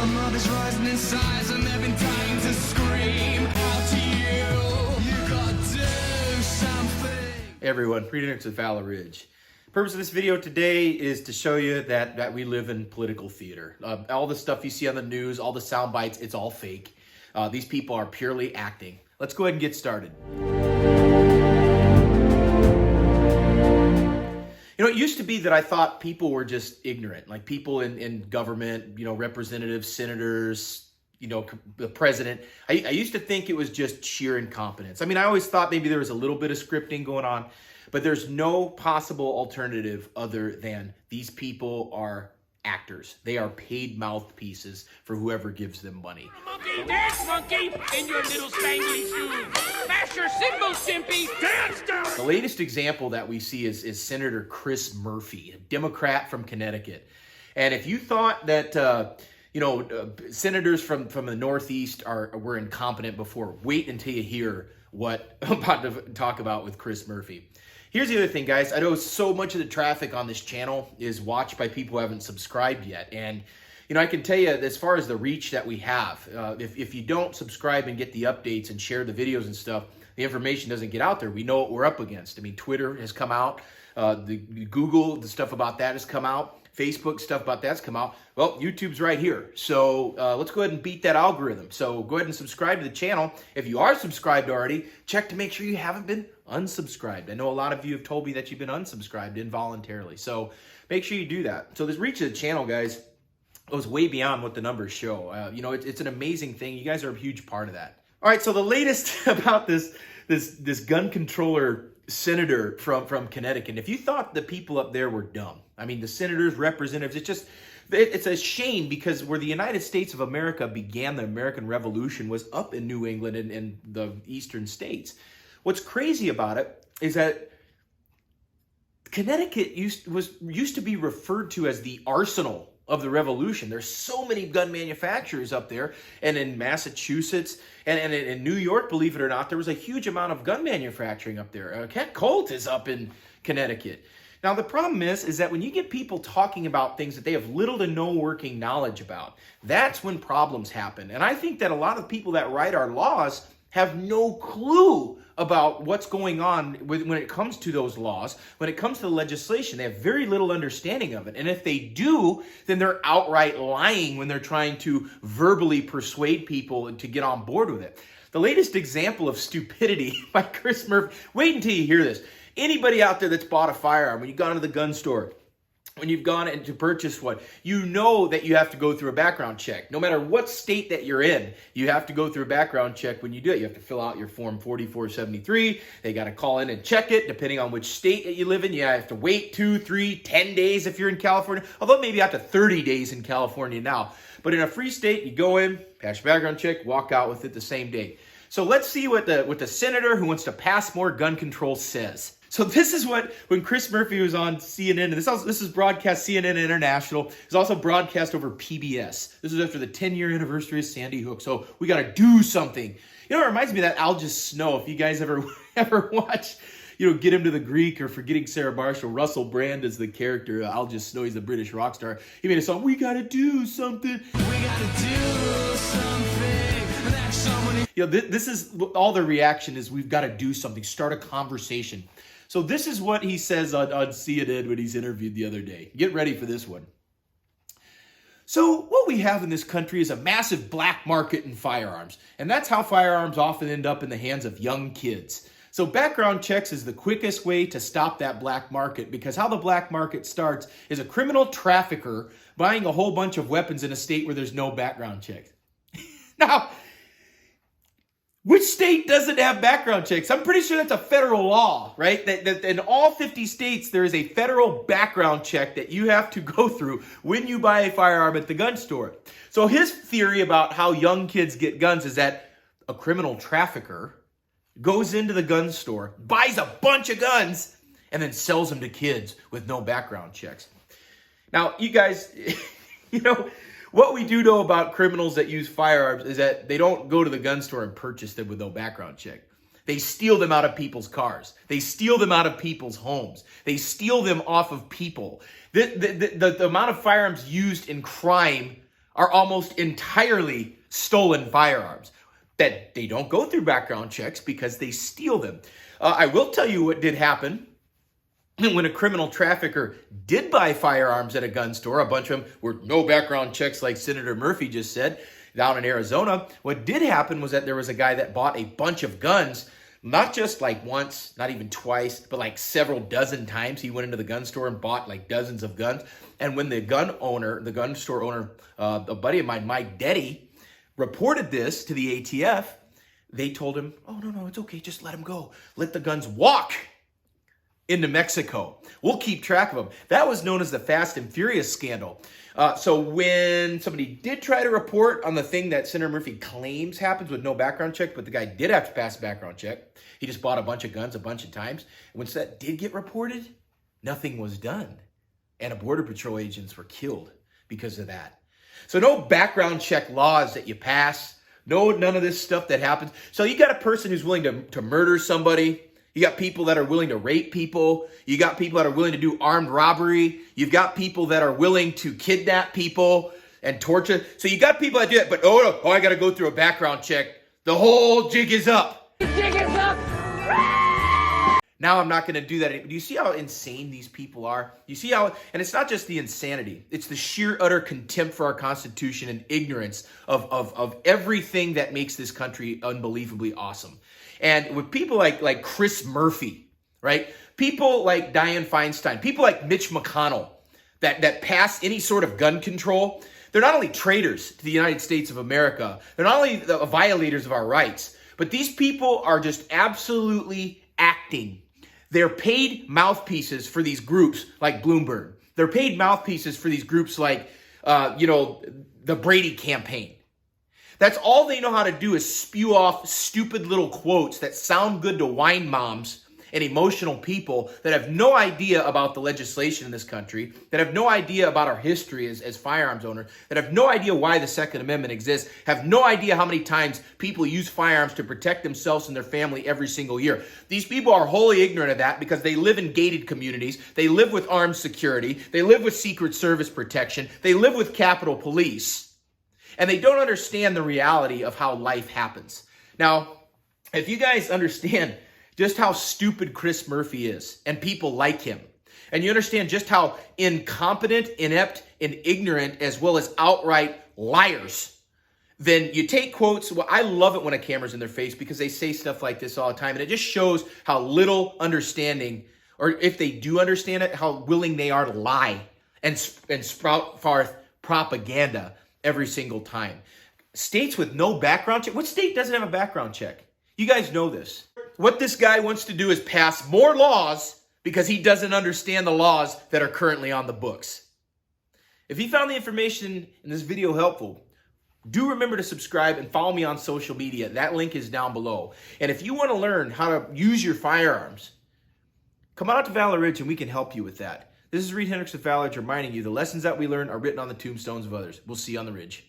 mob is rising in size and they've been dying to scream out to you. You gotta do something. Hey everyone, Reid with Valor. The purpose of this video today is to show you that we live in political theater. All the stuff you see on the news, all the sound bites, it's all fake. These people are purely acting. Let's go ahead and get started. You know, it used to be that I thought people were just ignorant, like people in government, you know, representatives, senators, you know, the president. I used to think it was just sheer incompetence. I mean, I always thought maybe there was a little bit of scripting going on, but there's no possible alternative other than these people are actors. They are paid mouthpieces for whoever gives them money. Monkey, dance, monkey, in your little spangly shoes. Smash your cymbals, Simpy. Dance down. The latest example that we see is Senator Chris Murphy, a Democrat from Connecticut. And if you thought that, senators from the Northeast were incompetent before, wait until you hear what I'm about to talk about with Chris Murphy. Here's the other thing, guys. I know so much of the traffic on this channel is watched by people who haven't subscribed yet. And, you know, I can tell you, as far as the reach that we have, if you don't subscribe and get the updates and share the videos and stuff, the information doesn't get out there. We know what we're up against. I mean, Twitter has come out. The Google, the stuff about that has come out. Facebook, stuff about that's come out. Well, YouTube's right here. So let's go ahead and beat that algorithm. So go ahead and subscribe to the channel. If you are subscribed already, check to make sure you haven't been unsubscribed. I know a lot of you have told me that you've been unsubscribed involuntarily. So make sure you do that. So this reach of the channel, guys, goes way beyond what the numbers show. It's an amazing thing. You guys are a huge part of that. All right, so the latest about this gun controller senator from Connecticut. If you thought the people up there were dumb, I mean, the senators, representatives, it's a shame because where the United States of America began the American Revolution was up in New England and in the eastern states. What's crazy about it is that Connecticut used to be referred to as the arsenal of the revolution. There's so many gun manufacturers up there, and in Massachusetts and in New York, believe it or not, there was a huge amount of gun manufacturing up there. Kent Colt is up in Connecticut. Now, the problem is that when you get people talking about things that they have little to no working knowledge about, that's when problems happen. And I think that a lot of people that write our laws have no clue about what's going on when it comes to those laws. When it comes to the legislation, they have very little understanding of it. And if they do, then they're outright lying when they're trying to verbally persuade people to get on board with it. The latest example of stupidity by Chris Murphy, wait until you hear this. Anybody out there that's bought a firearm, when you've gone to the gun store, when you've gone in to purchase one, you know that you have to go through a background check. No matter what state that you're in, you have to go through a background check when you do it. You have to fill out your form 4473. They got to call in and check it. Depending on which state that you live in, you have to wait 2, 3, 10 days if you're in California. Although maybe up to 30 days in California now. But in a free state, you go in, pass your background check, walk out with it the same day. So let's see what the senator who wants to pass more gun control says. So this is when Chris Murphy was on CNN, and this is broadcast CNN International. It's also broadcast over PBS. This is after the 10-year anniversary of Sandy Hook. So we got to do something. You know, it reminds me of that I'll Just Snow. If you guys ever watch, Get Him to the Greek or Forgetting Sarah Marshall, Russell Brand is the character. I'll Just Snow. He's the British rock star. He made a song, we got to do something. We got to do something. That's someone. This is all the reaction is we've got to do something. Start a conversation. So this is what he says on CNN when he's interviewed the other day. Get ready for this one. So what we have in this country is a massive black market in firearms. And that's how firearms often end up in the hands of young kids. So background checks is the quickest way to stop that black market, because how the black market starts is a criminal trafficker buying a whole bunch of weapons in a state where there's no background checks. Now, which state doesn't have background checks? I'm pretty sure that's a federal law, right? That in all 50 states, there is a federal background check that you have to go through when you buy a firearm at the gun store. So his theory about how young kids get guns is that a criminal trafficker goes into the gun store, buys a bunch of guns, and then sells them to kids with no background checks. Now, you guys, what we do know about criminals that use firearms is that they don't go to the gun store and purchase them with no background check. They steal them out of people's cars. They steal them out of people's homes. They steal them off of people. The amount of firearms used in crime are almost entirely stolen firearms. That they don't go through background checks because they steal them. I will tell you what did happen when a criminal trafficker did buy firearms at a gun store. A bunch of them were no background checks, like Senator Murphy just said, down in Arizona. What did happen was that there was a guy that bought a bunch of guns, not just like once, not even twice, but like several dozen times. He went into the gun store and bought like dozens of guns. And when the gun store owner, a buddy of mine, Mike Deddy, reported this to the ATF, they told him, oh, no, it's okay. Just let him go. Let the guns walk into Mexico. We'll keep track of them. That was known as the Fast and Furious scandal. So when somebody did try to report on the thing that Senator Murphy claims happens with no background check, but the guy did have to pass a background check. He just bought a bunch of guns a bunch of times. Once that did get reported, nothing was done. And Border Patrol agents were killed because of that. So no background check laws that you pass. None of this stuff that happens. So you got a person who's willing to murder somebody. You got people that are willing to rape people. You got people that are willing to do armed robbery. You've got people that are willing to kidnap people and torture. So you got people that do that, but I got to go through a background check. The whole jig is up. The jig is up. Now I'm not going to do that anymore. Do you see how insane these people are? You see how, and it's not just the insanity. It's the sheer utter contempt for our Constitution and ignorance of everything that makes this country unbelievably awesome. And with people like Chris Murphy, right? People like Dianne Feinstein, people like Mitch McConnell that pass any sort of gun control, they're not only traitors to the United States of America, they're not only the violators of our rights, but these people are just absolutely acting. They're paid mouthpieces for these groups like Bloomberg. They're paid mouthpieces for these groups like, the Brady campaign. That's all they know how to do is spew off stupid little quotes that sound good to wine moms and emotional people that have no idea about the legislation in this country, that have no idea about our history as firearms owners, that have no idea why the Second Amendment exists, have no idea how many times people use firearms to protect themselves and their family every single year. These people are wholly ignorant of that because they live in gated communities, they live with armed security, they live with Secret Service protection, they live with Capitol Police, and they don't understand the reality of how life happens. Now, if you guys understand just how stupid Chris Murphy is and people like him, and you understand just how incompetent, inept, and ignorant, as well as outright liars, then you take quotes. Well, I love it when a camera's in their face because they say stuff like this all the time, and it just shows how little understanding, or if they do understand it, how willing they are to lie and sprout forth propaganda every single time. States with no background check. What state doesn't have a background check? You guys know this. What this guy wants to do is pass more laws because he doesn't understand the laws that are currently on the books. If you found the information in this video helpful, do remember to subscribe and follow me on social media. That link is down below. And if you want to learn how to use your firearms, come on out to Valor Ridge and we can help you with that. This is Reid Henrichs with Valor, reminding you the lessons that we learn are written on the tombstones of others. We'll see you on the Ridge.